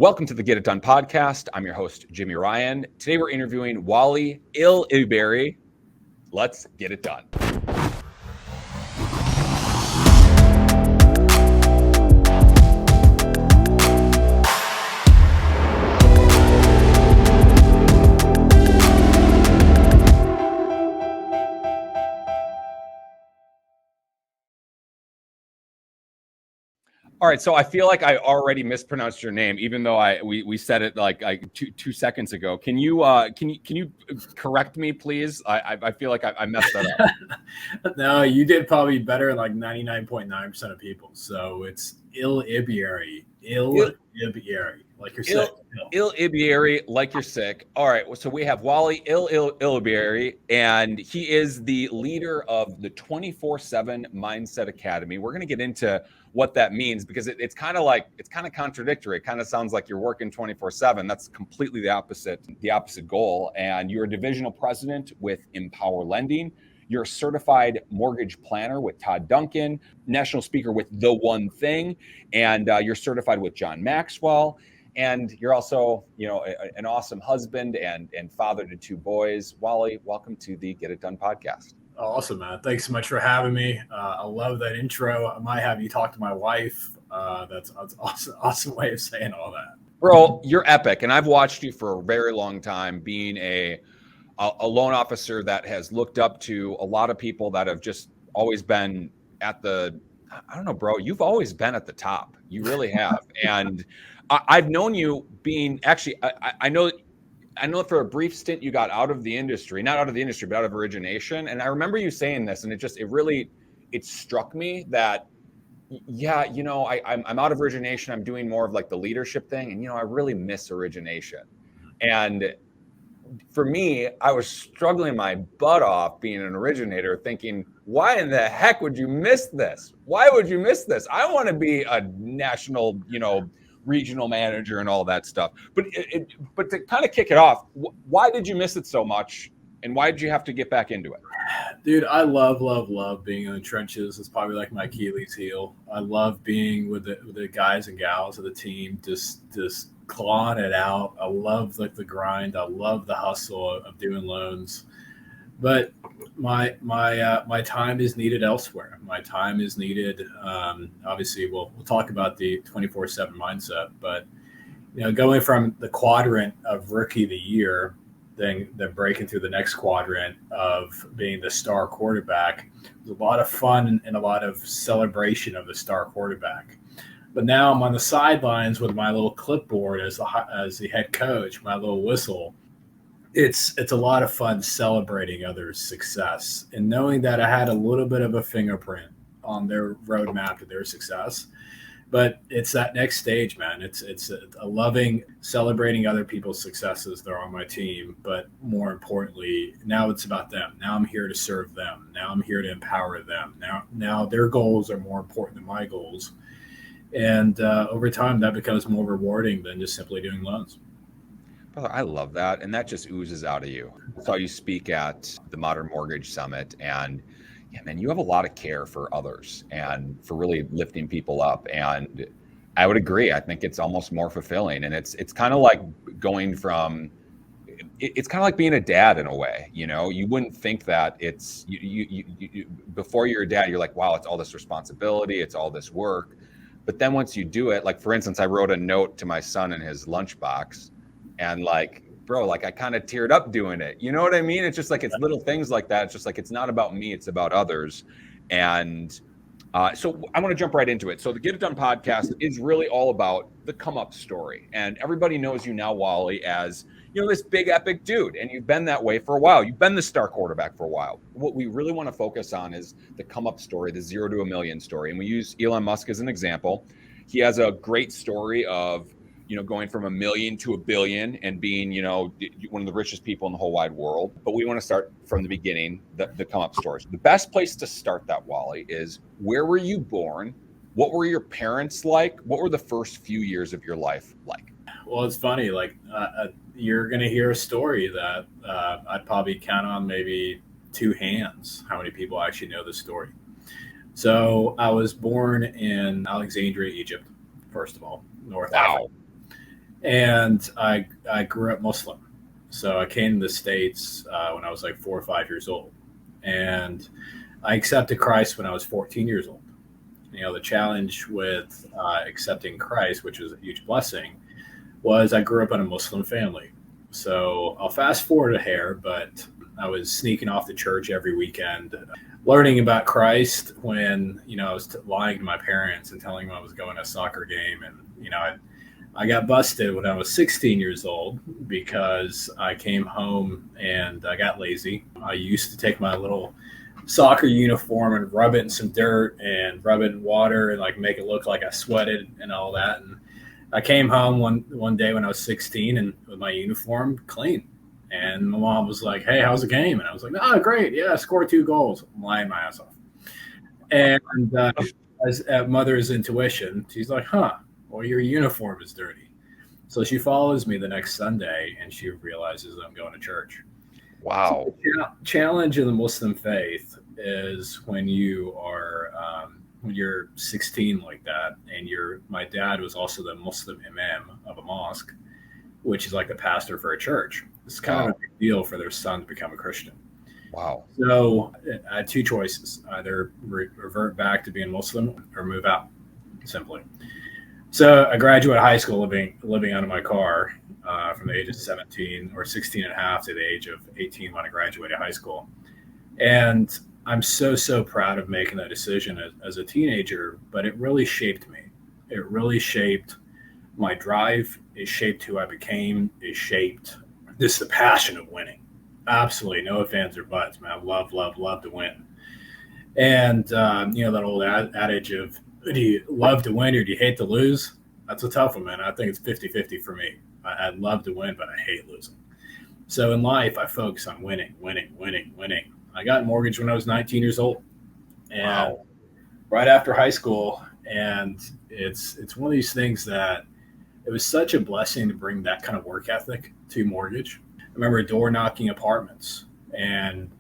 Welcome to the Get It Done podcast. I'm your host, Jimi Ryan. Today we're interviewing Wally Elibiary. Let's get it done. All right, so I feel like I already mispronounced your name, even though we said it like two seconds ago. Can you correct me, please? I feel like I messed that up. No, you did probably better than like 99.9% of people. So it's Elibiary, like you're sick. Elibiary, like you're sick. All right, so we have Wally Elibiary, and he is the leader of the 24/7 Mindset Academy. We're going to get into what that means because it's kind of contradictory. It kind of sounds like you're working 24/7. That's completely the opposite goal. And you're a divisional president with Empower Lending. You're a certified mortgage planner with Todd Duncan, national speaker with The One Thing, and you're certified with John Maxwell. And you're also, an awesome husband and father to two boys. Wally, welcome to the Get It Done podcast. Awesome, man. Thanks so much for having me. I love that intro. I might have you talk to my wife. That's awesome way of saying all that. Bro, you're epic. And I've watched you for a very long time being a loan officer that has looked up to a lot of people that have just always been at the, I don't know, bro, you've always been at the top. You really have. And I've known you being actually, I know for a brief stint you got out of the industry, not out of the industry, but out of origination. And I remember you saying this, and it struck me that, yeah, I'm out of origination. I'm doing more of like the leadership thing. And, I really miss origination. And for me, I was struggling my butt off being an originator, thinking, why in the heck would you miss this? Why would you miss this? I want to be a national, regional manager and all that stuff. But to kind of kick it off, why did you miss it so much? And why did you have to get back into it? Dude, I love being in the trenches. It's probably like my Achilles heel. I love being with the guys and gals of the team, just clawing it out. I love like the grind. I love the hustle of doing loans. But my time is needed elsewhere. My time is needed. Obviously, we'll talk about the 24/7 mindset. But going from the quadrant of rookie of the year, then breaking through the next quadrant of being the star quarterback, was a lot of fun and a lot of celebration of the star quarterback. But now I'm on the sidelines with my little clipboard as the head coach, my little whistle. It's a lot of fun celebrating others' success and knowing that I had a little bit of a fingerprint on their roadmap to their success. But it's that next stage, man. It's a loving celebrating other people's successes. They're on my team, but more importantly, now it's about them. Now I'm here to serve them. Now I'm here to empower them. Now their goals are more important than my goals. And over time, that becomes more rewarding than just simply doing loans. Brother, I love that. And that just oozes out of you. I saw you speak at the Modern Mortgage Summit. And yeah, man, you have a lot of care for others and for really lifting people up. And I would agree. I think it's almost more fulfilling. And it's kind of like going from, it's kind of like being a dad in a way. You wouldn't think that it's, you before you're a dad, you're like, wow, it's all this responsibility. It's all this work. But then once you do it, like, for instance, I wrote a note to my son in his lunchbox. And like, bro, like I kind of teared up doing it. You know what I mean? It's just like, it's little things like that. It's just like, it's not about me, it's about others. And so I want to jump right into it. So the Get It Done podcast is really all about the come up story. And everybody knows you now, Wally, as, this big epic dude. And you've been that way for a while. You've been the star quarterback for a while. What we really want to focus on is the come up story, the 0 to $1 million story. And we use Elon Musk as an example. He has a great story of, going from $1 million to $1 billion and being, one of the richest people in the whole wide world. But we want to start from the beginning, the come up stories. The best place to start that, Wally, is where were you born? What were your parents like? What were the first few years of your life like? Well, it's funny. Like you're going to hear a story that I'd probably count on maybe two hands how many people actually know this story. So I was born in Alexandria, Egypt, first of all, North Africa. And I grew up Muslim. So I came to the States when I was like 4 or 5 years old. And I accepted Christ when I was 14 years old. The challenge with accepting Christ, which was a huge blessing, was I grew up in a Muslim family. So I'll fast forward a hair, but I was sneaking off to church every weekend, learning about Christ when, I was lying to my parents and telling them I was going to a soccer game. And, I got busted when I was 16 years old because I came home and I got lazy. I used to take my little soccer uniform and rub it in some dirt and rub it in water and like make it look like I sweated and all that. And I came home one day when I was 16 and with my uniform clean. And my mom was like, "Hey, how's the game?" And I was like, "Oh, great. Yeah, I scored 2 goals." I'm lying my ass off. And as at mother's intuition, she's like, "Huh, well, your uniform is dirty." So she follows me the next Sunday and she realizes I'm going to church. So Wow. the challenge in the Muslim faith is when when you're 16 like that, and my dad was also the Muslim imam of a mosque, which is like the pastor for a church. It's kind of a big deal for their son to become a Christian. Wow. So I had two choices: either revert back to being Muslim or move out. Simply. So I graduated high school living out of my car from the age of 17 or 16 and a half to the age of 18 when I graduated high school. And I'm so proud of making that decision as a teenager, but it really shaped me. It really shaped my drive. It shaped who I became. It shaped the passion of winning. Absolutely. No ifs, ands, or buts, man. I love to win. And, that old adage of, do you love to win or do you hate to lose? That's a tough one, man. I think it's 50-50 for me. I love to win, but I hate losing. So in life, I focus on winning. I got mortgaged when I was 19 years old, and right after high school. And it's one of these things that it was such a blessing to bring that kind of work ethic to mortgage. I remember door knocking apartments and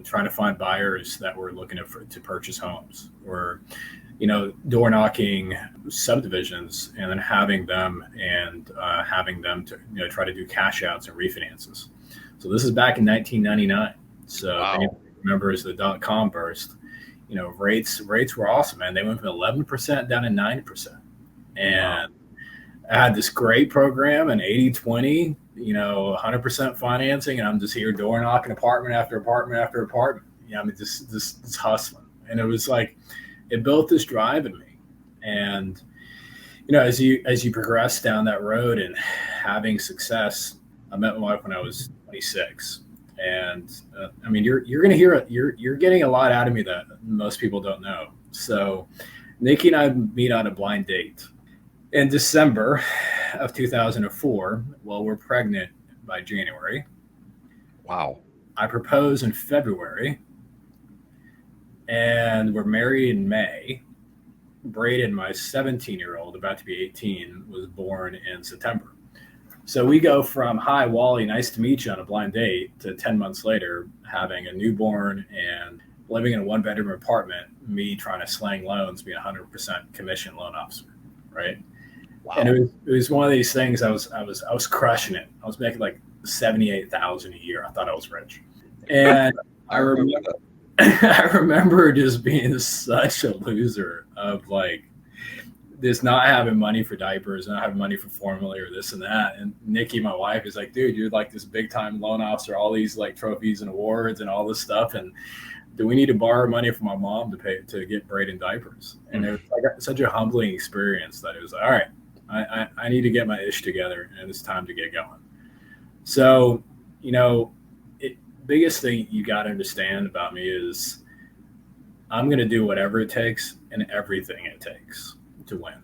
trying to find buyers that were looking to purchase homes, or door knocking subdivisions and then having them to try to do cash outs and refinances. So this is back in 1999. So if anyone remembers the .com burst, rates were awesome, man. They went from 11% down to 9%. And I had this great program, an 80-20, 100% financing, and I'm just here door knocking apartment after apartment after apartment. Just hustling. And it was like, it built this drive in me. And, as you progress down that road and having success, I met my wife when I was 26. And you're going to hear it. You're getting a lot out of me that most people don't know. So Niki and I meet on a blind date in December of 2004. Well, we're pregnant by January. Wow. I propose in February, and we're married in May. Braden, my 17-year-old, about to be 18, was born in September. So we go from, "Hi, Wally, nice to meet you," on a blind date, to 10 months later having a newborn and living in a one-bedroom apartment, me trying to slang loans, being 100% commission loan officer, right? Wow. And it was one of these things. I was crushing it. I was making like 78,000 a year. I thought I was rich, and I remember just being such a loser of like this, not having money for diapers, not having money for formula or this and that. And Niki, my wife, is like, "Dude, you're like this big time loan officer, all these like trophies and awards and all this stuff. And do we need to borrow money from my mom to get Braden diapers?" And it was like such a humbling experience that it was like, all right, I need to get my ish together and it's time to get going. So, biggest thing you got to understand about me is I'm going to do whatever it takes and everything it takes to win.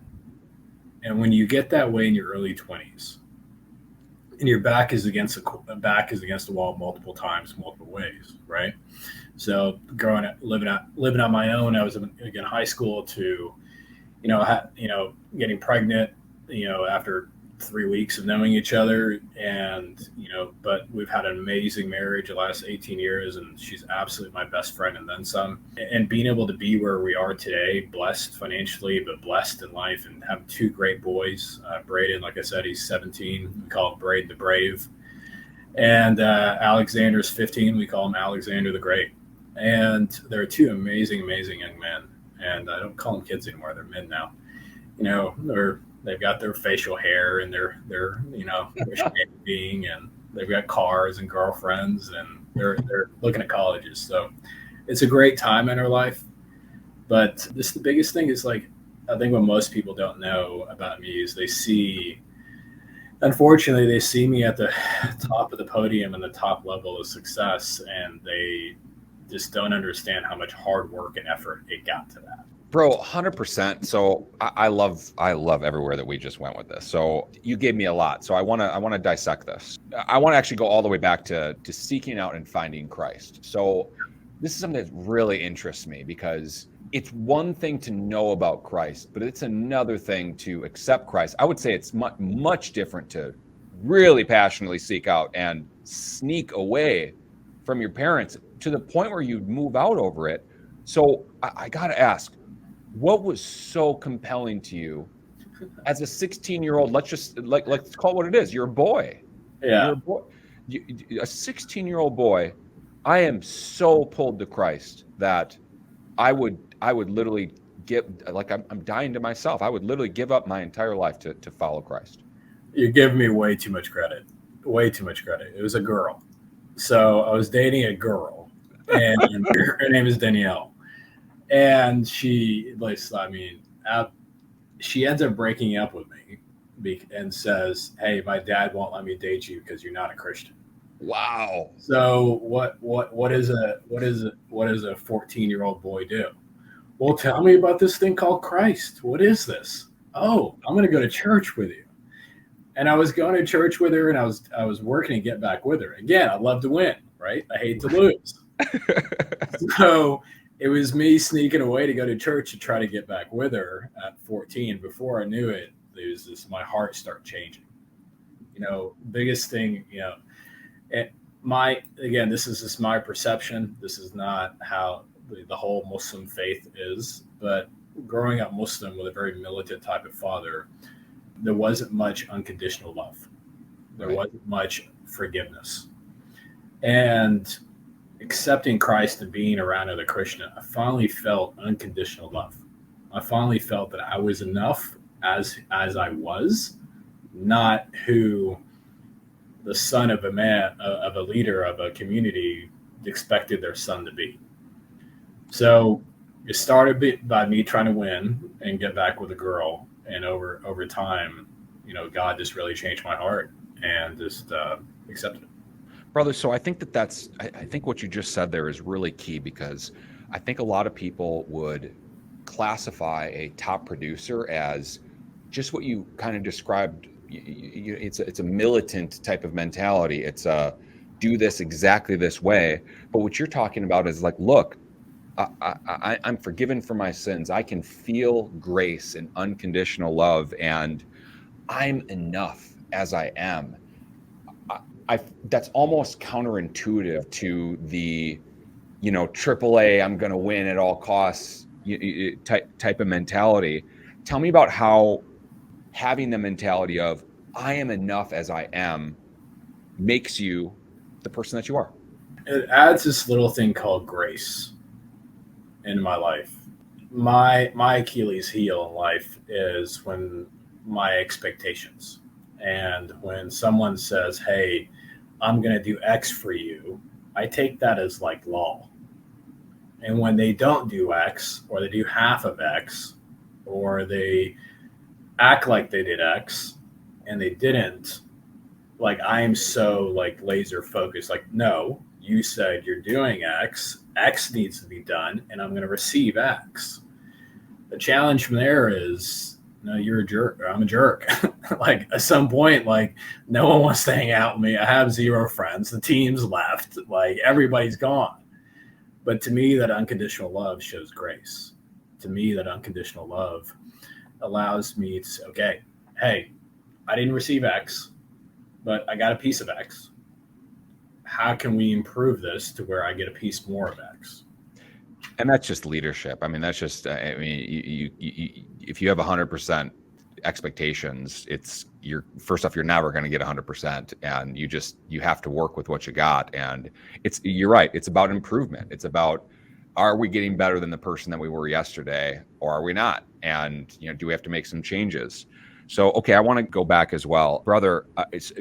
And when you get that way in your early 20s and your back is against the wall multiple times, multiple ways, right? So growing up, living on my own, I was in high school to, getting pregnant, after 3 weeks of knowing each other, and but we've had an amazing marriage the last 18 years, and she's absolutely my best friend and then some. And being able to be where we are today, blessed financially but blessed in life, and have two great boys. Braden, like I said, he's 17, we call him Braden the Brave, and Alexander's 15, we call him Alexander the Great. And they're two amazing young men, and I don't call them kids anymore, they're men now. They've got their facial hair, and they're shaving, and they've got cars and girlfriends, and they're looking at colleges. So it's a great time in our life. But this, the biggest thing is, like, I think what most people don't know about me is unfortunately, they see me at the top of the podium and the top level of success, and they just don't understand how much hard work and effort it got to that. Bro, 100%. So I love everywhere that we just went with this. So you gave me a lot. So I want to dissect this. I want to actually go all the way back to seeking out and finding Christ. So this is something that really interests me, because it's one thing to know about Christ, but it's another thing to accept Christ. I would say it's much different to really passionately seek out and sneak away from your parents to the point where you move out over it. So I got to ask, what was so compelling to you as a 16-year-old? Let's call it what it is. You're a boy. Yeah. You're a boy. A 16-year-old boy. I am so pulled to Christ that I would literally I'm dying to myself. I would literally give up my entire life to follow Christ. You're giving me way too much credit. Way too much credit. It was a girl. So I was dating a girl, and her name is Danielle. And she ends up breaking up with me and says, "Hey, my dad won't let me date you because you're not a Christian." Wow. So what is a 14-year-old boy do? Well, tell me about this thing called Christ. What is this? Oh, I'm going to go to church with you. And I was going to church with her, and I was working to get back with her. Again, I love to win, right? I hate to lose. So it was me sneaking away to go to church to try to get back with her at 14. Before I knew it, my heart started changing. Biggest thing, this is just my perception. This is not how the whole Muslim faith is, but growing up Muslim with a very militant type of father, there wasn't much unconditional love. There wasn't much forgiveness. And accepting Christ and being around other Christians, I finally felt unconditional love. I finally felt that I was enough as I was, not who the son of a man, of a leader of a community expected their son to be. So it started by me trying to win and get back with a girl. And over time, God just really changed my heart and just accepted it. Brother, so I think I think what you just said there is really key, because I think a lot of people would classify a top producer as just what you kind of described. It's a militant type of mentality. It's do this exactly this way. But what you're talking about is like, look, I'm forgiven for my sins. I can feel grace and unconditional love, and I'm enough as I am. That's almost counterintuitive to the, AAA, I'm going to win at all costs type of mentality. Tell me about how having the mentality of I am enough as I am makes you the person that you are. It adds this little thing called grace in my life. My Achilles heel in life is when my expectations, and when someone says, "Hey, I'm going to do X for you," I take that as like law. And when they don't do X, or they do half of X, or they act like they did X and they didn't, like, I am so like laser focused, like, no, you said you're doing X needs to be done, and I'm going to receive X. The challenge from there is, no, you're a jerk, or I'm a jerk. Like, at some point, like, no one wants to hang out with me. I have 0 friends. The team's left. Like, everybody's gone. But to me, that unconditional love shows grace. To me, that unconditional love allows me to say, okay, hey, I didn't receive X, but I got a piece of X. How can we improve this to where I get a piece more of X? And that's just leadership. I mean, that's just, I mean, you if you have 100% expectations, first off, you're never going to get 100%. And you have to work with what you got. And you're right. It's about improvement. It's about, are we getting better than the person that we were yesterday, or are we not? And, do we have to make some changes? So, okay, I want to go back as well, brother.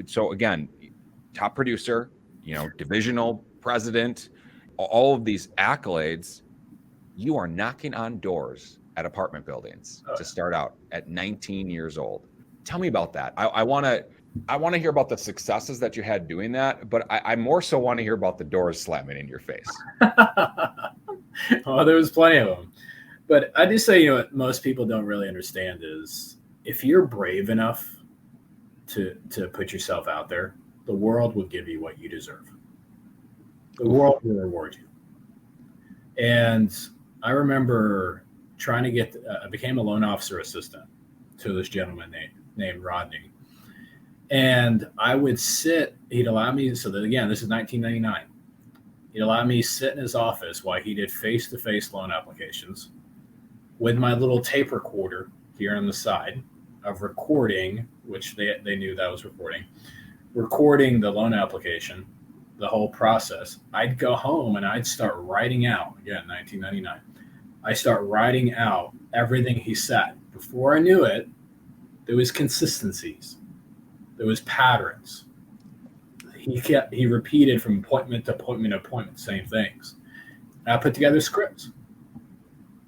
So again, top producer, divisional president, all of these accolades. You are knocking on doors at apartment buildings to start out at 19 years old. Tell me about that. I want to hear about the successes that you had doing that, but I more so want to hear about the doors slamming in your face. Well, there was plenty of them. But I just say, what most people don't really understand is if you're brave enough to put yourself out there, the world will give you what you deserve. The world will reward you. And I remember trying to I became a loan officer assistant to this gentleman named Rodney. And I would he'd allow me, so that again, this is 1999. He'd allow me to sit in his office while he did face-to-face loan applications with my little tape recorder here on the side of recording, which they knew that I was recording the loan application, the whole process. I'd go home and I'd start writing out, again, 1999. I start writing out everything he said. Before I knew it, there was consistencies. There was patterns. He repeated from appointment to appointment to appointment, same things. And I put together scripts.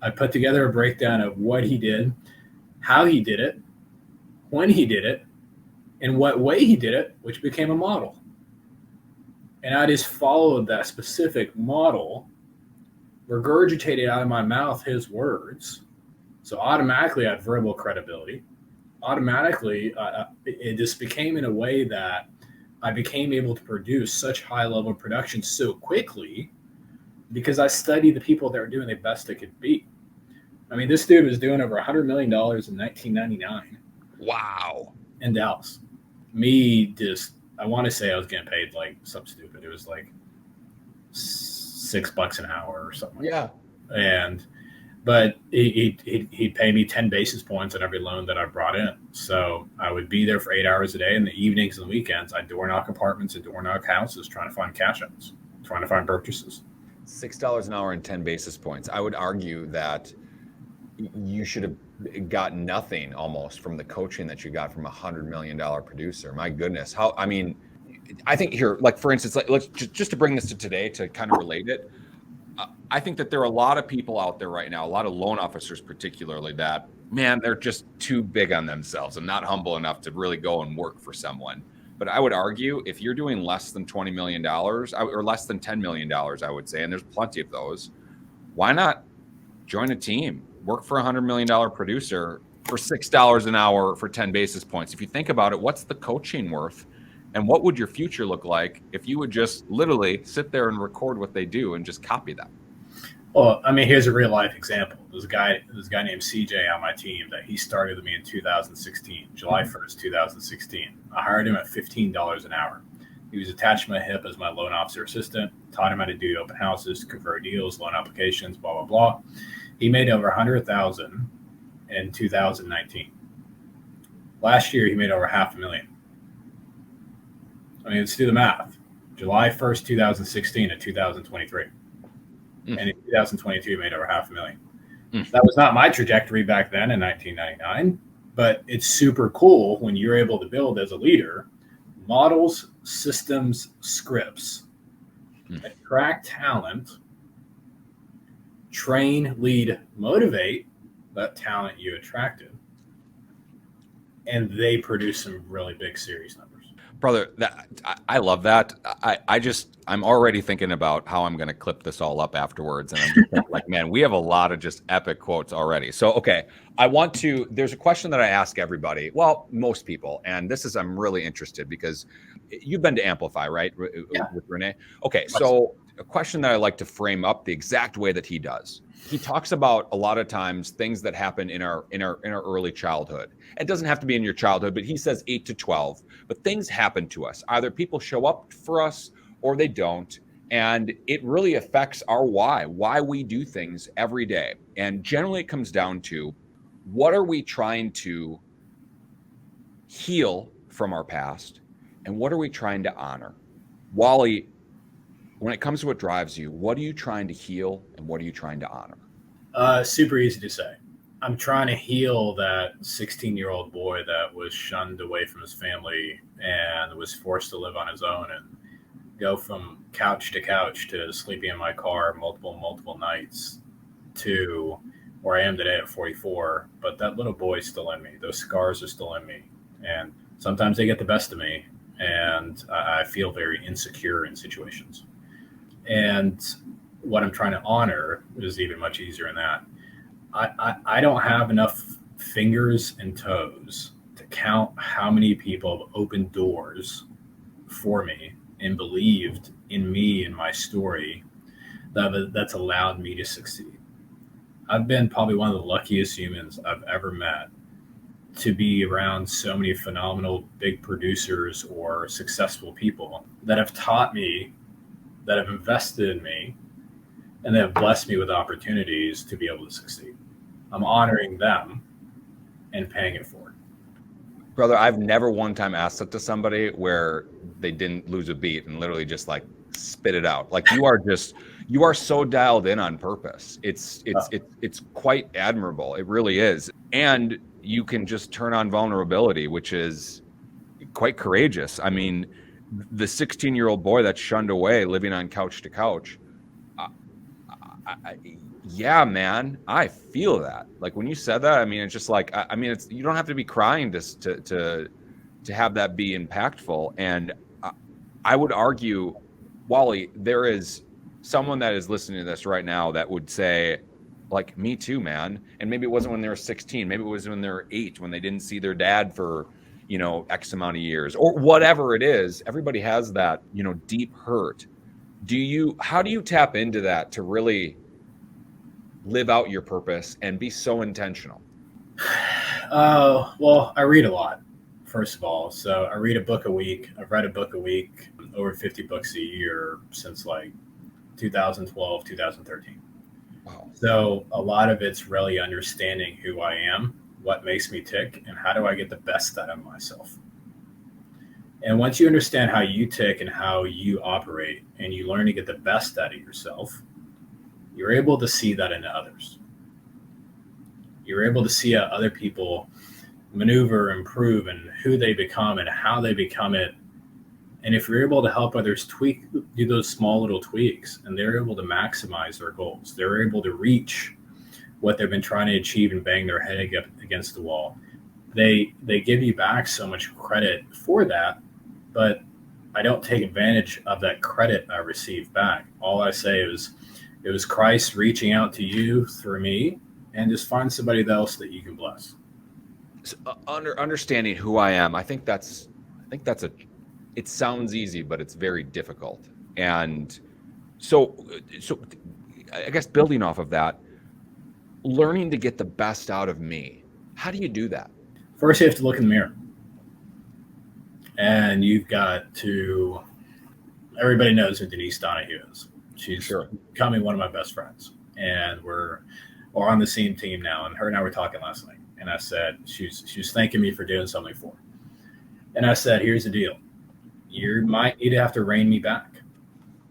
I put together a breakdown of what he did, how he did it, when he did it, and what way he did it, which became a model. And I just followed that specific model, regurgitated out of my mouth his words. So automatically I had verbal credibility. Automatically, it just became in a way that I became able to produce such high level production so quickly because I studied the people that were doing the best they could be. I mean, this dude was doing over $100 million in 1999. Wow. In Dallas. Me I want to say I was getting paid like something stupid. It was like $6 an hour or something. Yeah. But he'd pay me 10 basis points on every loan that I brought in. So I would be there for 8 hours a day. In the evenings and the weekends, I'd door knock apartments and door knock houses, trying to find cash outs, trying to find purchases. $6 an hour and 10 basis points. I would argue that you should have got nothing almost from the coaching that you got from $100 million producer. My goodness. I think here, like for instance, let's just to bring this to today to kind of relate it. I think that there are a lot of people out there right now, a lot of loan officers particularly, that, man, they're just too big on themselves and not humble enough to really go and work for someone. But I would argue if you're doing less than $20 million or less than $10 million, I would say, and there's plenty of those, why not join a team, work for a $100 million producer for $6 an hour for 10 basis points? If you think about it, what's the coaching worth? And what would your future look like if you would just literally sit there and record what they do and just copy them? Well, I mean, here's a real life example. There's a guy named CJ on my team that he started with me in 2016, July 1st, 2016. I hired him at $15 an hour. He was attached to my hip as my loan officer assistant, taught him how to do open houses, convert deals, loan applications, blah, blah, blah. He made over $100,000 in 2019. Last year, he made over $500,000. I mean, let's do the math. July 1st, 2016 to 2023. And in 2022, he made over $500,000. That was not my trajectory back then in 1999, but it's super cool when you're able to build as a leader models, systems, scripts, attract talent, train, lead, motivate that talent you attracted, and they produce some really big series numbers. Brother, I love that. I'm already thinking about how I'm going to clip this all up afterwards. And I'm just thinking, like, man, we have a lot of just epic quotes already. So, okay, there's a question that I ask everybody. Well, most people, and I'm really interested because you've been to Amplify, right? Yeah. With Renee. Okay. So a question that I like to frame up the exact way that he does. He talks about a lot of times things that happen in our early childhood. It doesn't have to be in your childhood, but he says 8 to 12. But things happen to us. Either people show up for us or they don't. And it really affects our why we do things every day. And generally it comes down to, what are we trying to heal from our past? And what are we trying to honor? Wally, when it comes to what drives you, what are you trying to heal and what are you trying to honor? Super easy to say. I'm trying to heal that 16-year-old boy that was shunned away from his family and was forced to live on his own and go from couch to couch to sleeping in my car multiple nights to where I am today at 44. But that little boy's still in me. Those scars are still in me. And sometimes they get the best of me. And I feel very insecure in situations. And what I'm trying to honor is even much easier in that. I don't have enough fingers and toes to count how many people have opened doors for me and believed in me and my story that's allowed me to succeed. I've been probably one of the luckiest humans I've ever met to be around so many phenomenal big producers or successful people that have taught me, that have invested in me, and that have blessed me with opportunities to be able to succeed. I'm honoring them and paying it forward. Brother, I've never one time asked that to somebody where they didn't lose a beat and literally just like spit it out. Like you are so dialed in on purpose. It's quite admirable. It really is. And you can just turn on vulnerability, which is quite courageous. I mean, the 16-year-old boy that's shunned away, living on couch to couch. Yeah, man, I feel that. Like when you said that, I mean, it's just like, I mean, it's, you don't have to be crying to have that be impactful. And I would argue, Wally, there is someone that is listening to this right now that would say, like, me too, man. And maybe it wasn't when they were 16. Maybe it was when they were 8, when they didn't see their dad for, X amount of years or whatever it is. Everybody has that, deep hurt. How do you tap into that to really live out your purpose and be so intentional? Well, I read a lot, first of all. So I read a book a week. I've read a book a week, over 50 books a year since like 2012, 2013. Wow. So a lot of it's really understanding who I am, what makes me tick, and how do I get the best out of myself. And once you understand how you tick and how you operate, and you learn to get the best out of yourself, you're able to see that in others. You're able to see how other people maneuver, improve, and who they become and how they become it. And if you're able to help others do those small little tweaks, and they're able to maximize their goals, they're able to reach what they've been trying to achieve and bang their head against the wall, they give you back so much credit for that. But I don't take advantage of that credit I receive back. All I say is, it was Christ reaching out to you through me, and just find somebody else that you can bless. So, understanding who I am, I think that's it sounds easy, but it's very difficult. And so I guess building off of that, learning to get the best out of me. How do you do that? First, you have to look in the mirror. And you've got to, everybody knows who Denise Donoghue is. She's becoming one of my best friends. And we're on the same team now. And her and I were talking last night. And I said, she was thanking me for doing something for her. And I said, here's the deal. You might need to have to rein me back.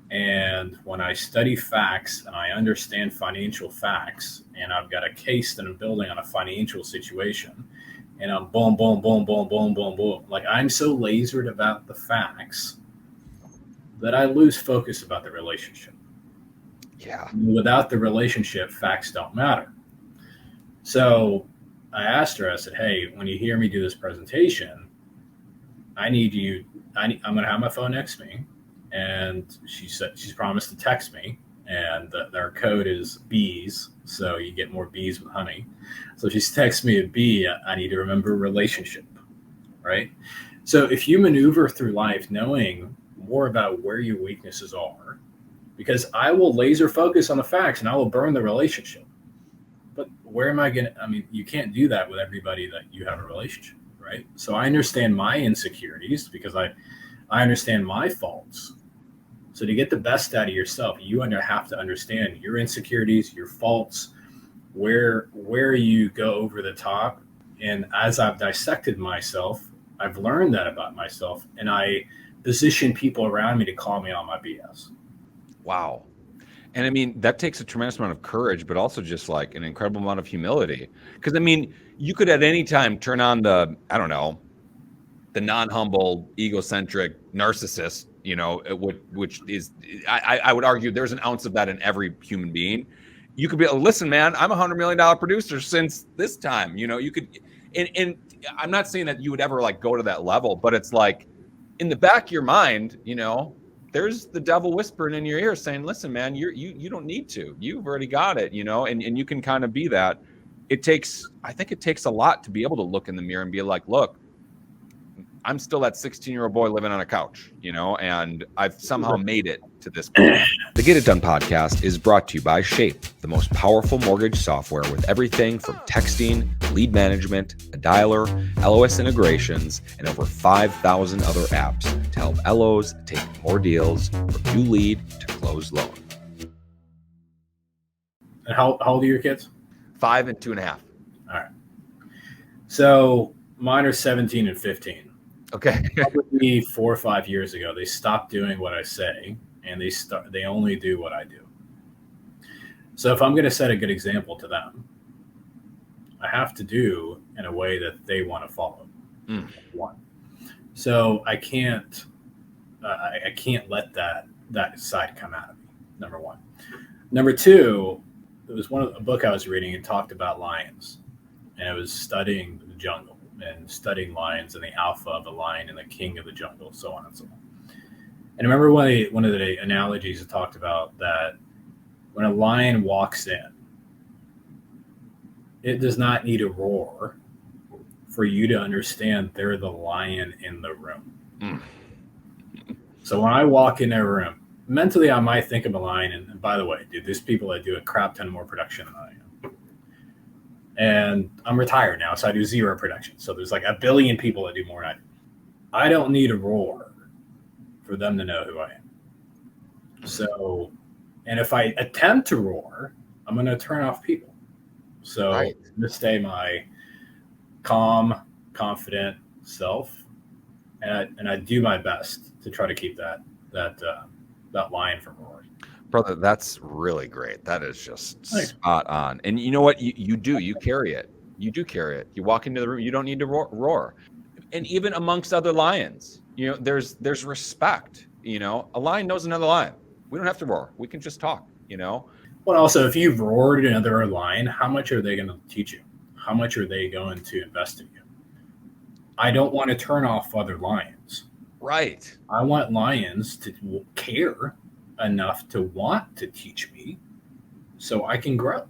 And when I study facts and I understand financial facts, and I've got a case that I'm building on a financial situation, and I'm boom, boom, boom, boom, boom, boom, boom. Like, I'm so lasered about the facts that I lose focus about the relationship. Yeah. Without the relationship, facts don't matter. So I asked her, I said, hey, when you hear me do this presentation, I'm going to have my phone next to me. And she said she's promised to text me, and our code is bees, so you get more bees with honey. So she's texted me a bee. I need to remember relationship, right? So if you maneuver through life knowing more about where your weaknesses are because I will laser focus on the facts and I will burn the relationship. But where am I going to, I mean, you can't do that with everybody that you have a relationship, right? So I understand my insecurities because I understand my faults. So to get the best out of yourself, you have to understand your insecurities, your faults, where you go over the top. And as I've dissected myself, I've learned that about myself, and I position people around me to call me on my BS. Wow. And I mean, that takes a tremendous amount of courage, but also just like an incredible amount of humility. Because I mean, you could at any time turn on the, I don't know, the non-humble, egocentric narcissist, you know, which is, I would argue there's an ounce of that in every human being. You could be, listen, man, I'm $100 million producer since this time, you know, you could, and I'm not saying that you would ever like go to that level, but it's like in the back of your mind, you know, there's the devil whispering in your ear saying, listen, man, you don't need to, you've already got it, you know, and you can kind of be that. I think it takes a lot to be able to look in the mirror and be like, look, I'm still that 16-year-old boy living on a couch, you know, and I've somehow made it to this point. The Get It Done podcast is brought to you by Shape, the most powerful mortgage software with everything from texting, lead management, a dialer, LOS integrations, and over 5,000 other apps to help LOs take more deals from new lead to closed loan. And how old are your kids? 5 and 2.5. All right. So mine are 17 and 15. Okay. Probably 4 or 5 years ago, they stopped doing what I say, and they only do what I do. So if I'm going to set a good example to them, I have to do in a way that they want to follow. One. So I can't let that side come out of me. Number one. Number two, it was a book I was reading and talked about lions, and it was studying the jungle and studying lions and the alpha of the lion and the king of the jungle, so on and so on. And I remember one of the analogies it talked about that when a lion walks in, it does not need a roar for you to understand they're the lion in the room. So when I walk in their room, mentally I might think of a lion, and by the way, dude, there's people that do a crap ton more production than I am. And I'm retired now, so I do zero production. So there's like a billion people that do more than I do. I don't need a roar for them to know who I am. So, and if I attempt to roar, I'm going to turn off people. So I'm going to stay my calm, confident self, and I do my best to try to keep that lion from roaring. Brother, that's really great. That is just spot on. And you know what? You carry it. You do carry it. You walk into the room, you don't need to roar. And even amongst other lions, you know, there's respect. You know, a lion knows another lion. We don't have to roar. We can just talk, you know. Well, also, if you've roared at another lion, how much are they going to teach you? How much are they going to invest in you? I don't want to turn off other lions. Right. I want lions to care enough to want to teach me so I can grow.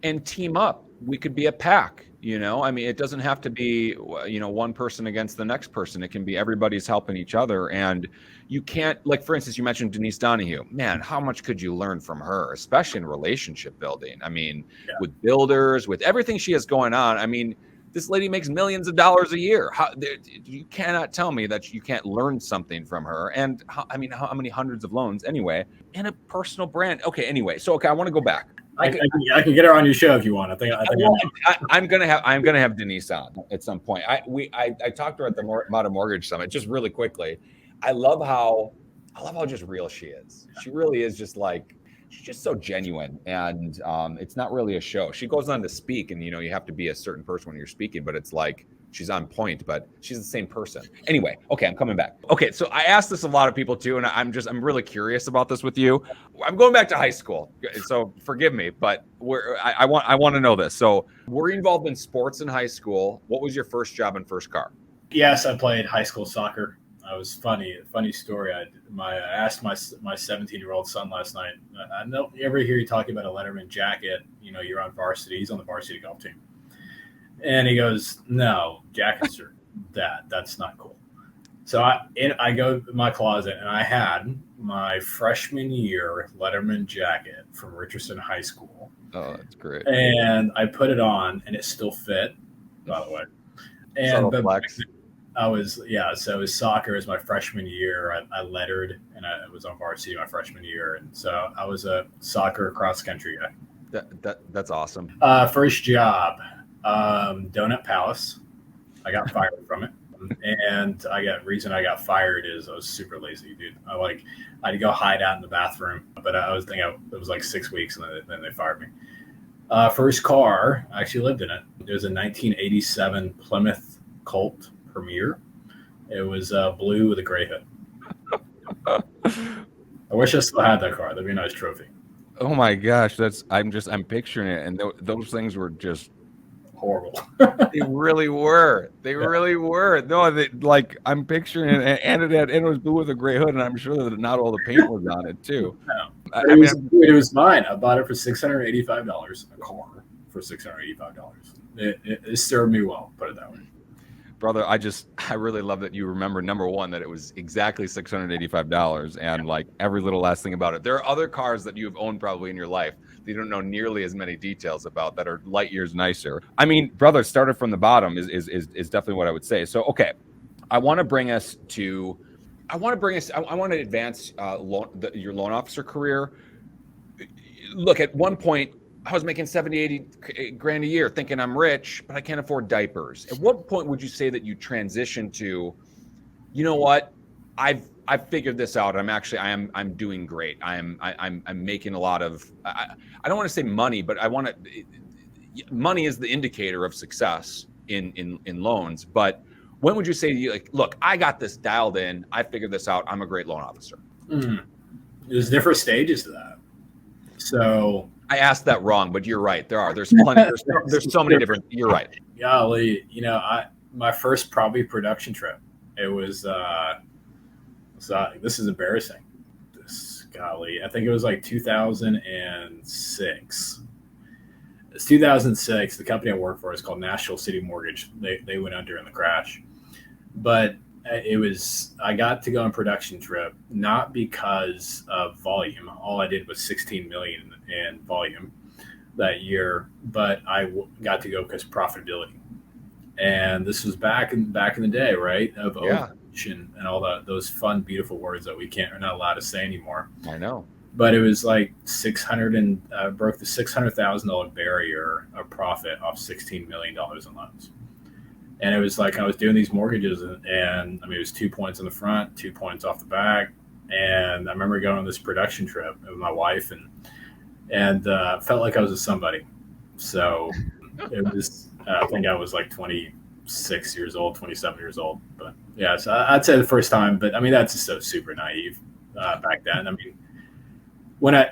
And team up. We could be a pack, you know. I mean, it doesn't have to be, you know, one person against the next person. It can be everybody's helping each other. And you can't, like, for instance, you mentioned Denise Donoghue. Man, how much could you learn from her, especially in relationship building? I mean, with builders, with everything she has going on. I mean, this lady makes millions of dollars a year. You cannot tell me that you can't learn something from her. And how many hundreds of loans anyway, and a personal brand. Okay, anyway, so I want to go back. I can get her on your show if you want. I'm gonna have Denise on at some point. I talked to her at the Modern Mortgage Summit. Just really quickly, I love how just real she is. She really is just like. She's just so genuine, and it's not really a show. She goes on to speak, and you know you have to be a certain person when you're speaking, but it's like she's on point, but she's the same person. Anyway, okay, I'm coming back. Okay, so I asked this a lot of people too, and I'm really curious about this with you. I'm going back to high school, so forgive me, but I want to know this. So, were you involved in sports in high school? What was your first job and first car? Yes, I played high school soccer. I was funny story. I asked my 17-year-old son last night. I know you ever hear you talking about a Letterman jacket? You know, you're on varsity. He's on the varsity golf team, and he goes, "No, jackets are that's not cool." So I go to my closet, and I had my freshman year Letterman jacket from Richardson High School. Oh, that's great. And I put it on, and it still fit, by the way. And but flex. so it was soccer as my freshman year. I lettered, and I was on varsity my freshman year, and so I was a soccer cross country guy. That's awesome. First job, Donut Palace. I got fired from it. And reason I got fired is I was super lazy, dude. I had to go hide out in the bathroom, but I was thinking it was like 6 weeks, and then they fired me. First car, I actually lived in it. It was a 1987 Plymouth Colt Premier. It was blue with a gray hood. I wish I still had that car. That'd be a nice trophy. Oh my gosh, I'm picturing it, and those things were just horrible. They really were. Really were. No, I'm picturing it, and it was blue with a gray hood, and I'm sure that not all the paint was on it too. No. It was mine. I bought it for $685. A car for $685. It served me well. Put it that way. Brother, I really love that you remember, number one, that it was exactly $685 and like every little last thing about it. There are other cars that you've owned probably in your life that you don't know nearly as many details about that are light years nicer. I mean, brother, started from the bottom is definitely what I would say. So, okay, I want to advance your loan officer career. Look, at one point, I was making 70, 80 grand a year thinking I'm rich, but I can't afford diapers. At what point would you say that you transitioned to, you know what, I've figured this out. I'm doing great. I'm making a lot of, I don't want to say money, but money is the indicator of success in loans. But when would you say to you, like, look, I got this dialed in. I figured this out. I'm a great loan officer. There's different stages to that. So I asked that wrong, but you're right. There's plenty. There's so many different. You're right. Golly, my first probably production trip. It was. This is embarrassing. I think it was like 2006. It's 2006. The company I work for is called National City Mortgage. They went under in the crash, but I got to go on production trip not because of volume. All I did was 16 million in volume that year, but I got to go because profitability. And this was back in the day, right? Of overage and all those fun, beautiful words that are not allowed to say anymore. I know. But it was like 600 and broke the $600,000 barrier of profit off $16 million in loans. And it was like I was doing these mortgages, and I mean, it was 2 points in the front, 2 points off the back. And I remember going on this production trip with my wife, and felt like I was a somebody. So it was, I think I was like 26 years old, 27 years old. But yeah, so I'd say the first time. But I mean, that's just so super naive back then. I mean,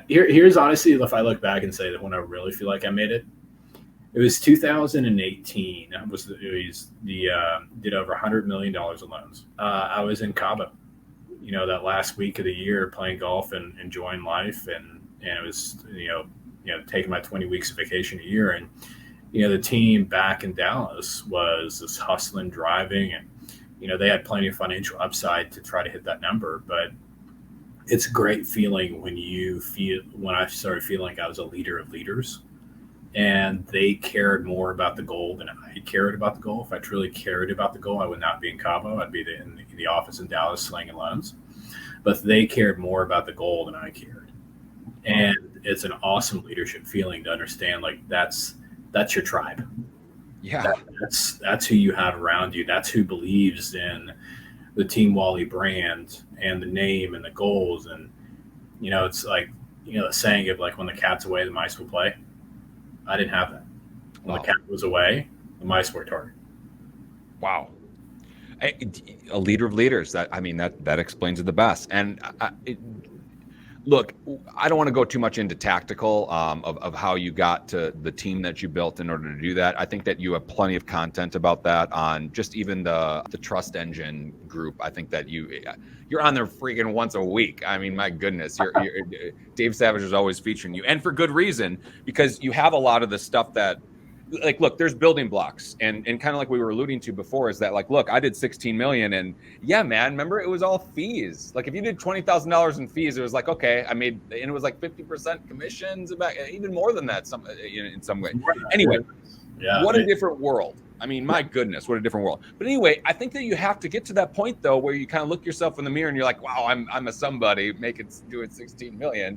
here's honestly, if I look back and say that when I really feel like I made it, it was 2018. Did over $100 million in loans. I was in Cabo, that last week of the year playing golf and enjoying life, and it was taking my 20 weeks of vacation a year, and the team back in Dallas was just hustling, driving, and they had plenty of financial upside to try to hit that number, but it's a great feeling when I started feeling like I was a leader of leaders. And they cared more about the goal than I cared about the goal. If I truly cared about the goal, I would not be in Cabo. I'd be in the office in Dallas slanging loans. But they cared more about the goal than I cared. And it's an awesome leadership feeling to understand, like, that's your tribe. Yeah. That's who you have around you. That's who believes in the Team Wally brand and the name and the goals. And, it's like, the saying of, like, when the cat's away, the mice will play. I didn't have that. When the cat was away, the mice worked hard. Wow. A leader of leaders. That explains it the best. And look, I don't want to go too much into tactical of how you got to the team that you built in order to do that. I think that you have plenty of content about that on just even the Trust Engine group. I think that you're on there freaking once a week. I mean, my goodness, Dave Savage is always featuring you, and for good reason, because you have a lot of the stuff that like, look, there's building blocks, and kind of like we were alluding to before, is that like, look, I did 16 million, and yeah, man, remember it was all fees. Like if you did $20,000 in fees, it was like, okay, I made, and it was like 50% commissions, about even more than that, some in some way. Anyway, what a different world. I mean, my goodness, what a different world. But anyway, I think that you have to get to that point though, where you kind of look yourself in the mirror and you're like, wow, I'm a somebody doing 16 million.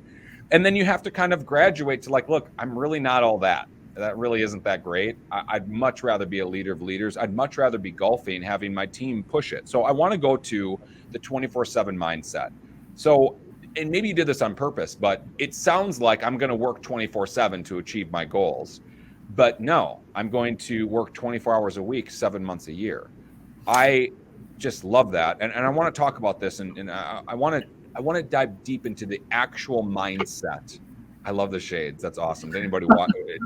And then you have to kind of graduate to like, look, I'm really not all that. That really isn't that great. I'd much rather be a leader of leaders. I'd much rather be golfing, having my team push it. So I want to go to the 24/7 mindset. So, and maybe you did this on purpose, but it sounds like I'm going to work 24/7 to achieve my goals. But no, I'm going to work 24 hours a week, 7 months a year. I just love that. And I want to talk about this, and I want to dive deep into the actual mindset. I love the shades. That's awesome. Anybody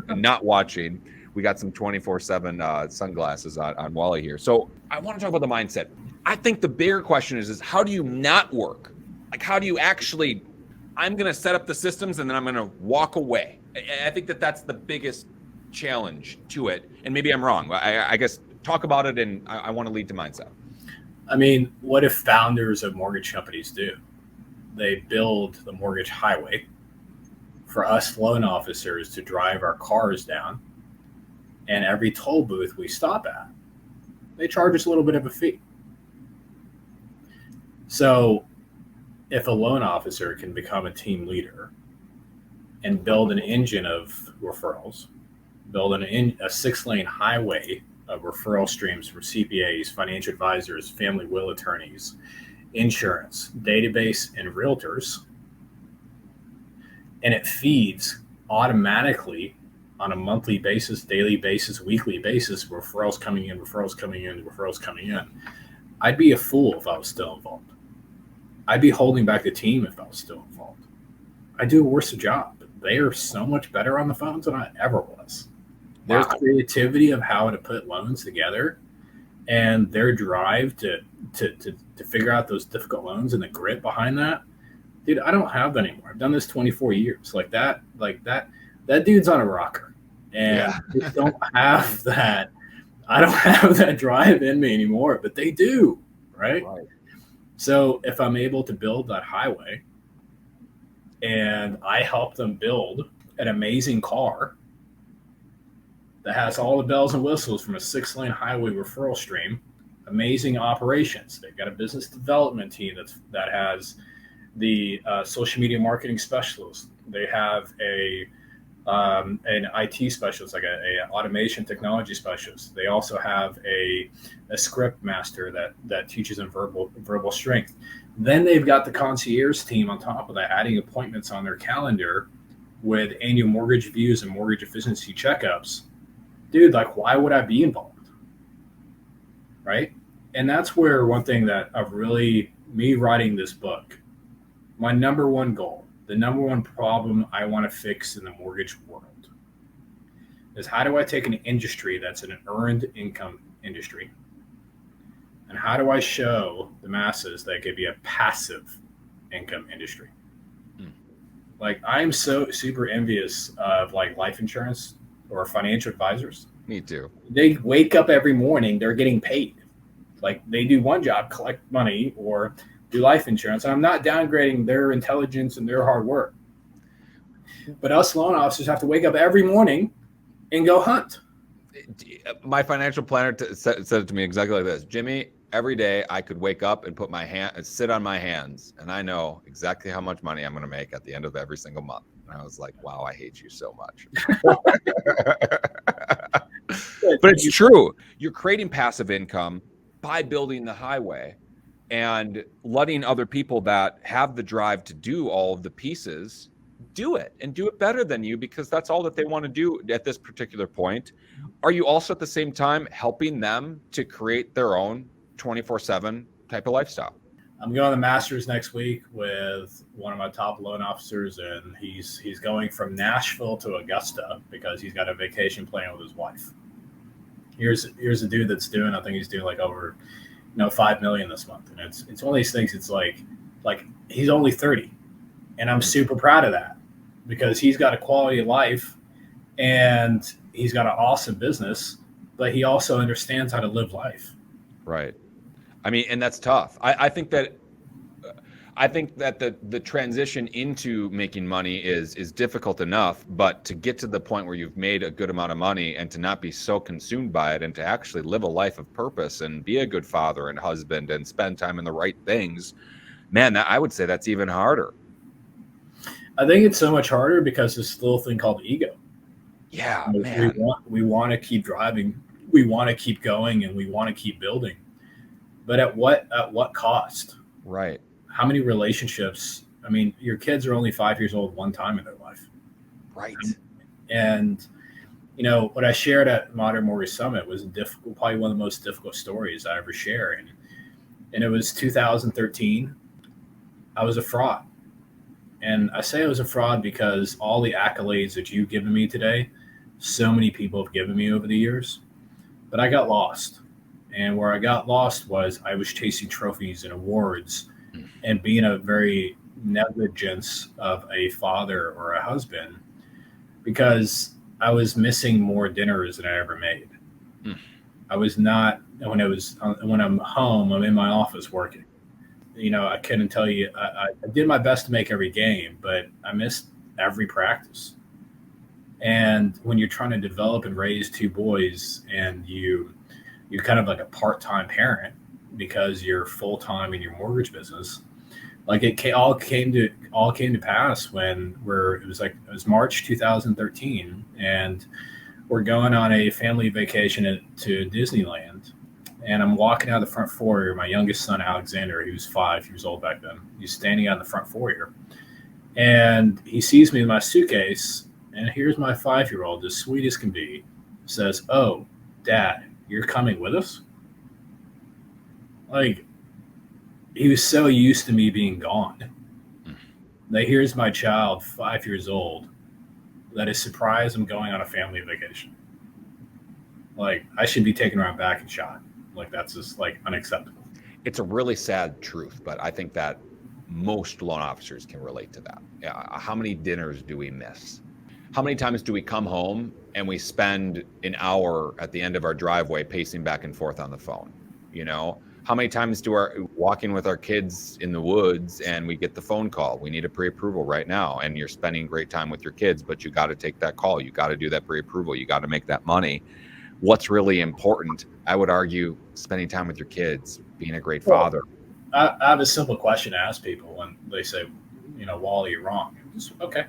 not watching, we got some 24/7 sunglasses on Wally here. So I want to talk about the mindset. I think the bigger question is how do you not work? Like, how do you actually, I'm going to set up the systems and then I'm going to walk away. I think that's the biggest challenge to it. And maybe I'm wrong. I guess talk about it, and I want to lead to mindset. I mean, what if founders of mortgage companies do? They build the mortgage highway for us loan officers to drive our cars down, and every toll booth we stop at, they charge us a little bit of a fee. So if a loan officer can become a team leader and build an engine of referrals, build a 6-lane highway of referral streams from CPAs, financial advisors, family will attorneys, insurance, database, and realtors, and it feeds automatically on a monthly basis, daily basis, weekly basis, referrals coming in, referrals coming in, referrals coming in. I'd be a fool if I was still involved. I'd be holding back the team if I was still involved. I do a worse job, but they are so much better on the phones than I ever was. Their creativity of how to put loans together and their drive to figure out those difficult loans and the grit behind that, dude, I don't have that anymore. I've done this 24 years. Like that dude's on a rocker, and I don't have that. I don't have that drive in me anymore, but they do, right? So if I'm able to build that highway and I help them build an amazing car that has all the bells and whistles from a 6-lane highway referral stream, amazing operations. They've got a business development team that has the social media marketing specialist. They have an IT specialist, like a automation technology specialist. They also have a script master that teaches them verbal strength. Then they've got the concierge team on top of that, adding appointments on their calendar with annual mortgage reviews and mortgage efficiency checkups. Dude, like, why would I be involved? Right? And that's where one thing that I've really, me writing this book, my number one goal, the number one problem I want to fix in the mortgage world is how do I take an industry that's an earned income industry, and how do I show the masses that it could be a passive income industry? Like, I'm so super envious of like life insurance or financial advisors. Me too. They wake up every morning, they're getting paid. Like, they do one job, collect money or do life insurance. And I'm not downgrading their intelligence and their hard work. But us loan officers have to wake up every morning and go hunt. My financial planner said it to me exactly like this. Jimmy, every day I could wake up and put my hand and sit on my hands, and I know exactly how much money I'm going to make at the end of every single month. And I was like, wow, I hate you so much. But it's true. You're creating passive income by building the highway and letting other people that have the drive to do all of the pieces do it and do it better than you, because that's all that they want to do at this particular point. Are you also at the same time helping them to create their own 24/7 type of lifestyle? I'm going to the Masters next week with one of my top loan officers, and he's going from Nashville to Augusta because he's got a vacation plan with his wife. Here's a dude that's doing, I think he's doing like over, $5 million this month. And it's one of these things. It's like he's only 30, and I'm super proud of that because he's got a quality of life, and he's got an awesome business, but he also understands how to live life. Right. I mean, and that's tough. I think that the transition into making money is difficult enough, but to get to the point where you've made a good amount of money and to not be so consumed by it and to actually live a life of purpose and be a good father and husband and spend time in the right things, man, I would say that's even harder. I think it's so much harder because this little thing called ego. Yeah, man. We want to keep driving, we want to keep going, and we want to keep building. But at what cost? Right. How many relationships? I mean, your kids are only 5 years old one time in their life. Right. And what I shared at Modern Mortgage Summit was probably one of the most difficult stories I ever shared. And it was 2013. I was a fraud. And I say I was a fraud because all the accolades that you've given me today, so many people have given me over the years, but I got lost. And where I got lost was I was chasing trophies and awards and being a very negligence of a father or a husband because I was missing more dinners than I ever made. I was not, when I'm home, I'm in my office working. I couldn't tell you, I did my best to make every game, but I missed every practice. And when you're trying to develop and raise two boys and you're kind of like a part-time parent because you're full-time in your mortgage business, like it all came to pass when it was March 2013, and we're going on a family vacation to Disneyland, and I'm walking out of the front foyer. My youngest son Alexander, he was 5 years old back then, he's standing out in the front foyer, and he sees me in my suitcase, and here's my 5-year-old, as sweet as can be, says, "Oh, Dad, you're coming with us?" Like, he was so used to me being gone. That here's my child, 5 years old, that is surprised I'm going on a family vacation. Like, I should be taken around back and shot. Like, that's just like unacceptable. It's a really sad truth, but I think that most loan officers can relate to that. Yeah. How many dinners do we miss? How many times do we come home and we spend an hour at the end of our driveway pacing back and forth on the phone? How many times do we're walking with our kids in the woods and we get the phone call? We need a pre-approval right now. And you're spending great time with your kids, but you got to take that call. You got to do that pre-approval. You got to make that money. What's really important? I would argue spending time with your kids, being a great father. I have a simple question to ask people when they say, Wally, you're wrong. Just, okay.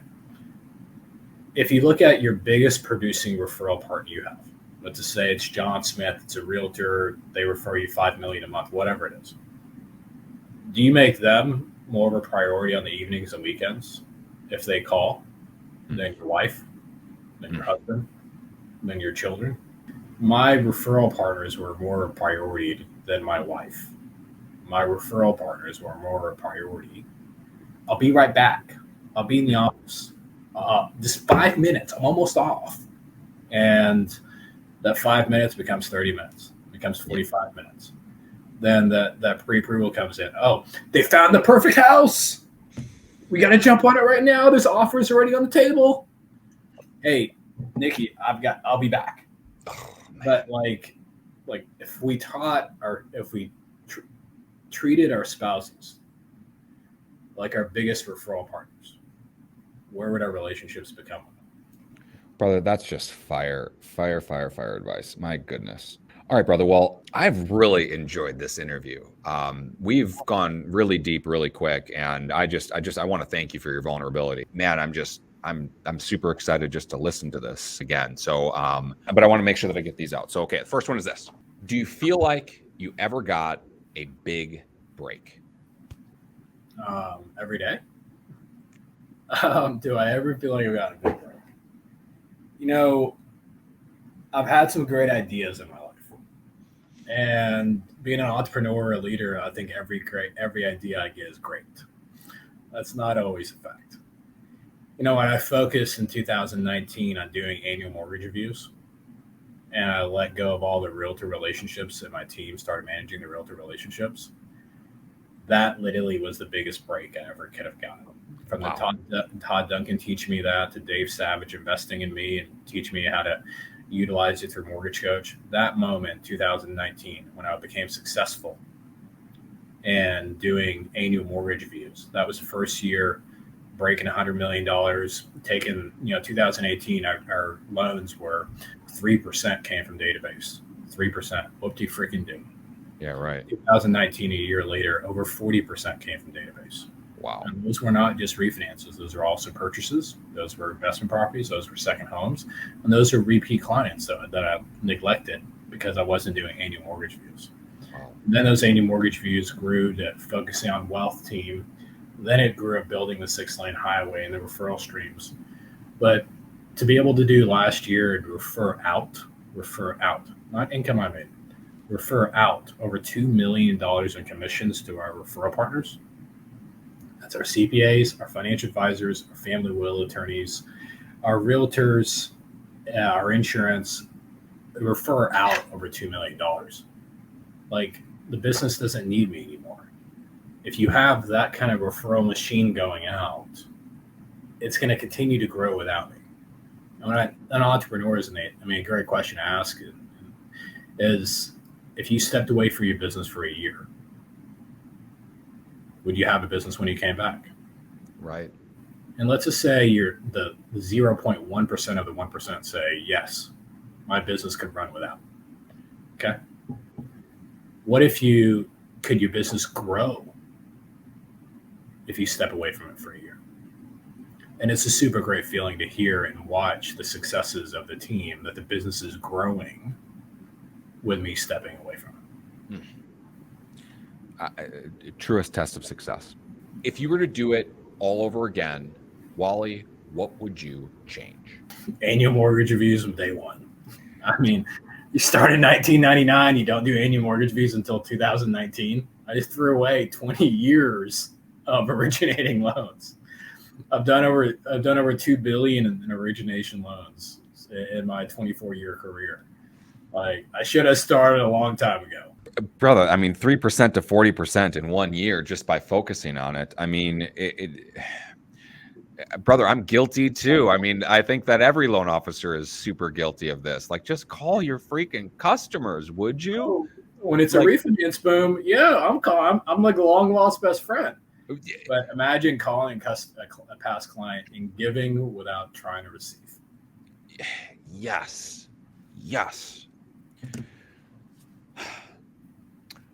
If you look at your biggest producing referral partner you have, let's just say it's John Smith, it's a realtor, they refer you $5 million a month, whatever it is. Do you make them more of a priority on the evenings and weekends if they call than your wife, than your husband, than your children? My referral partners were more a priority than my wife. My referral partners were more a priority. I'll be right back. I'll be in the office. Just 5 minutes. I'm almost off. And that 5 minutes becomes 30 minutes, becomes 45 minutes. Then that pre-approval comes in. Oh, they found the perfect house. We got to jump on it right now. There's offers already on the table. Hey, Niki, I'll be back. Oh, but like if we treated our spouses like our biggest referral partners, where would our relationships become? Brother, that's just fire advice. My goodness. All right, brother. Well, I've really enjoyed this interview. We've gone really deep, really quick, and I want to thank you for your vulnerability, man. I'm super excited just to listen to this again. So, but I want to make sure that I get these out. So, okay, the first one is this: do you feel like you ever got a big break? Every day. Do I ever feel like I got a big break? I've had some great ideas in my life. And being an entrepreneur or a leader, I think every idea I get is great. That's not always a fact. When I focused in 2019 on doing annual mortgage reviews, and I let go of all the realtor relationships and my team started managing the realtor relationships, that literally was the biggest break I ever could have gotten. From the Todd Duncan teaching me that, to Dave Savage investing in me and teach me how to utilized it through Mortgage Coach. That moment, 2019, when I became successful and doing annual mortgage reviews, that was the first year breaking $100 million. Taking, 2018, our loans were 3% came from database. 3%. What do you freaking do? Yeah, right. 2019, a year later, over 40% came from database. Wow. And those were not just refinances. Those are also purchases. Those were investment properties. Those were second homes. And those are repeat clients that I neglected because I wasn't doing annual mortgage reviews. Wow. And then those annual mortgage reviews grew to focusing on wealth team. Then it grew up building the 6-lane highway and the referral streams. But to be able to do last year and refer out, not income I made, refer out over $2 million in commissions to our referral partners. That's our CPAs, our financial advisors, our family will attorneys, our realtors, our insurance, refer out over $2 million. Like, the business doesn't need me anymore. If you have that kind of referral machine going out, it's going to continue to grow without me. An entrepreneur is a great question to ask is, if you stepped away from your business for a year, would you have a business when you came back? Right. And let's just say you're the 0.1% of the 1% say, yes, my business could run without. Okay. What if could your business grow if you step away from it for a year? And it's a super great feeling to hear and watch the successes of the team, that the business is growing with me stepping away from it. Truest test of success. If you were to do it all over again, Wally, what would you change? Annual mortgage reviews from day one. You start in 1999, you don't do annual mortgage reviews until 2019. I just threw away 20 years of originating loans. I've done over $2 billion in origination loans in my 24-year career. Like, I should have started a long time ago. Brother, 3% to 40% in 1 year just by focusing on it. Brother, I'm guilty too. I think that every loan officer is super guilty of this. Like, just call your freaking customers, would you? When it's a refinance boom, yeah, I'm like a long lost best friend. But imagine calling a past client and giving without trying to receive. Yes.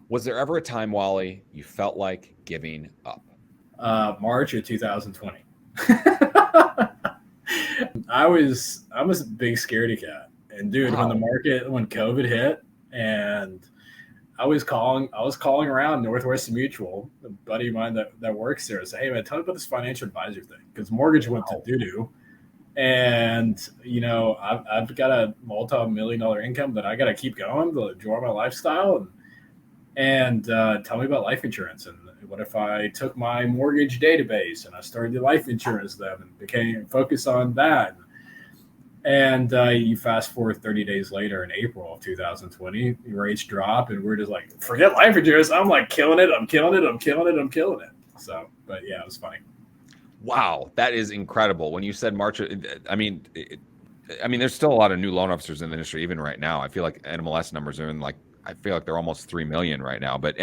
Was there ever a time, Wally, you felt like giving up? March of 2020. I was a big scaredy cat. And dude, Wow. when COVID hit, and I was calling around Northwestern Mutual, a buddy of mine that works there, and say, hey man, tell me about this financial advisor thing, because mortgage went to doo-doo. And I've got a multi-million-dollar income that I got to keep going to enjoy my lifestyle, and tell me about life insurance. And what if I took my mortgage database and I started the life insurance then and became focused on that? And you fast forward 30 days later in April of 2020, rates drop, and we're just like, forget life insurance. I'm like killing it. I'm killing it. So, but yeah, it was funny. Wow, that is incredible. When you said March, there's still a lot of new loan officers in the industry even right now. I feel like NMLS numbers are I feel like they're almost 3 million right now. But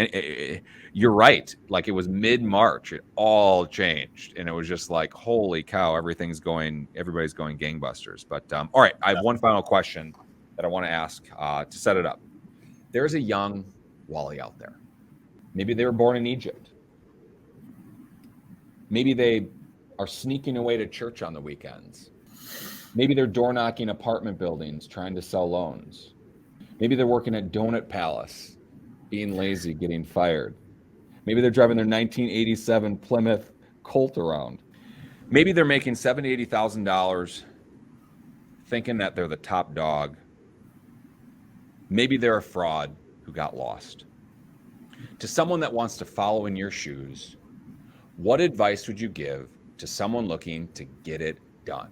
you're right. Like, it was mid-March, it all changed, and it was just like, holy cow, everybody's going gangbusters. But all right, I have one final question that I want to ask to set it up. There's a young Wally out there. Maybe they were born in Egypt. Maybe they are sneaking away to church on the weekends. Maybe they're door knocking apartment buildings trying to sell loans. Maybe they're working at Donut Palace, being lazy, getting fired. Maybe they're driving their 1987 Plymouth Colt around. Maybe they're making $70,000, $80,000, thinking that they're the top dog. Maybe they're a fraud who got lost. To someone that wants to follow in your shoes, what advice would you give to someone looking to get it done?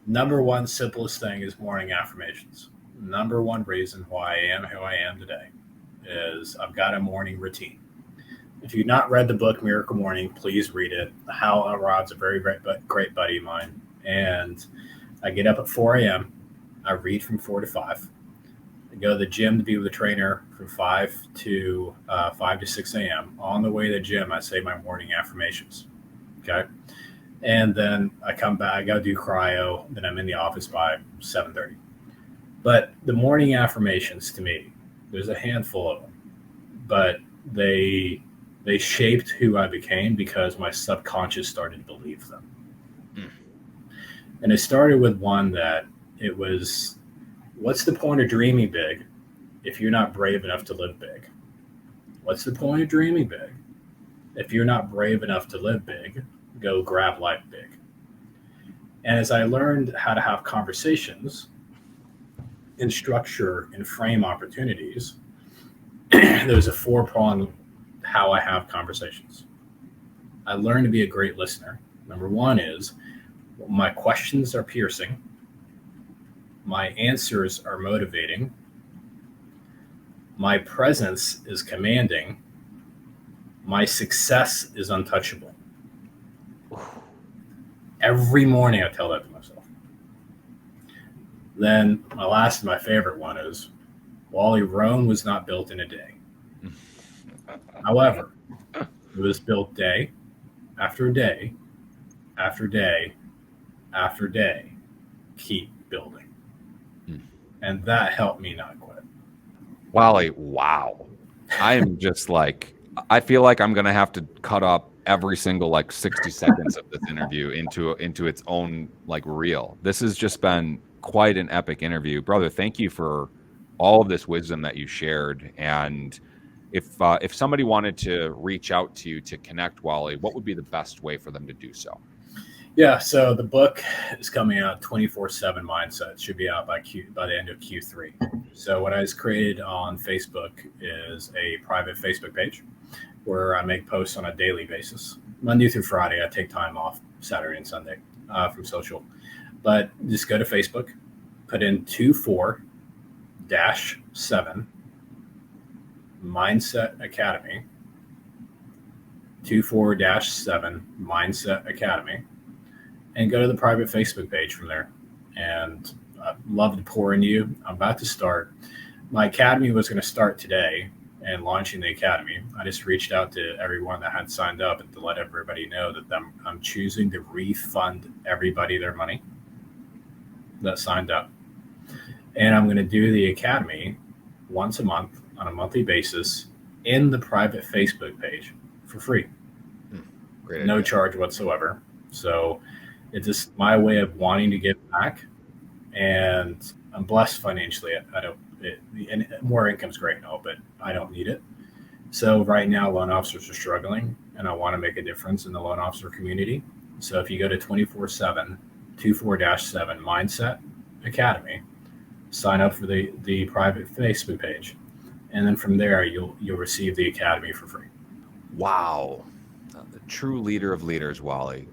Number one simplest thing is morning affirmations. Number one reason why I am who I am today is I've got a morning routine. If you've not read the book Miracle Morning, please read it. Hal Elrod's a very great buddy of mine. And I get up at 4 a.m. I read from 4 to 5. I go to the gym to be with the trainer from 5 to 6 a.m. On the way to the gym, I say my morning affirmations. Okay. And then I come back, I go do cryo, then I'm in the office by 7:30. But the morning affirmations, to me, there's a handful of them, but they shaped who I became because my subconscious started to believe them. And it started with one that it was, what's the point of dreaming big if you're not brave enough to live big? What's the point of dreaming big if you're not brave enough to live big? Go grab life big. And as I learned how to have conversations and structure and frame opportunities, there's a 4-prong how I have conversations. I learned to be a great listener. Number one is my questions are piercing. My answers are motivating. My presence is commanding. My success is untouchable. Every morning I tell that to myself. Then my last and my favorite one is, Wally, Rome was not built in a day. However, it was built day after day after day after day. Keep building. And that helped me not quit. Wally, wow. I am just like, I feel like I'm going to have to cut up every single like 60 seconds of this interview into its own like reel. This has just been quite an epic interview. Brother, thank you for all of this wisdom that you shared. And if somebody wanted to reach out to you to connect, Wally, what would be the best way for them to do so? Yeah, so the book is coming out, 24/7 Mindset. It should be out by the end of Q3. So what I just created on Facebook is a private Facebook page where I make posts on a daily basis. Monday through Friday, I take time off Saturday and Sunday from social. But just go to Facebook, put in 24-7 Mindset Academy, 24-7 Mindset Academy, and go to the private Facebook page from there. And I'd love to pour into you. I'm about to start. My academy was going to start today and launching the academy. I just reached out to everyone that had signed up and to let everybody know that I'm choosing to refund everybody their money that signed up. And I'm going to do the academy once a month on a monthly basis in the private Facebook page for free. Great No idea. charge whatsoever. So it's just my way of wanting to give back, and I'm blessed financially. And more income is great and all, but I don't need it. So right now, loan officers are struggling, and I want to make a difference in the loan officer community. So if you go to 24/7 Mindset Academy, sign up for the private Facebook page, and then from there you'll receive the academy for free. Wow. The true leader of leaders, Wally.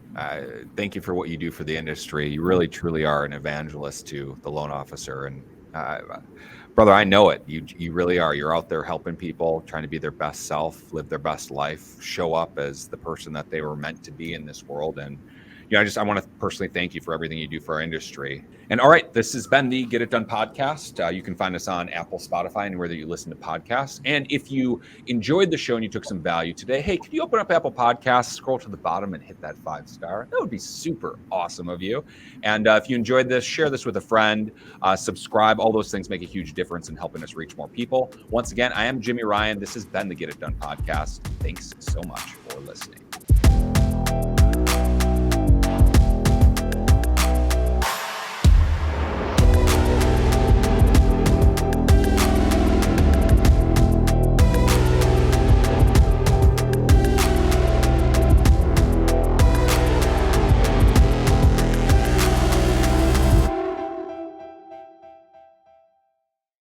Thank you for what you do for the industry. You really, truly are an evangelist to the loan officer. And brother, I know it. You really are. You're out there helping people, trying to be their best self, live their best life, show up as the person that they were meant to be in this world. And I want to personally thank you for everything you do for our industry. And all right, this has been the Get It Done podcast. You can find us on Apple, Spotify, anywhere that you listen to podcasts. And if you enjoyed the show and you took some value today, hey, could you open up Apple Podcasts, scroll to the bottom and hit that 5-star? That would be super awesome of you. And if you enjoyed this, share this with a friend, subscribe. All those things make a huge difference in helping us reach more people. Once again, I am Jimi Ryan. This has been the Get It Done podcast. Thanks so much for listening.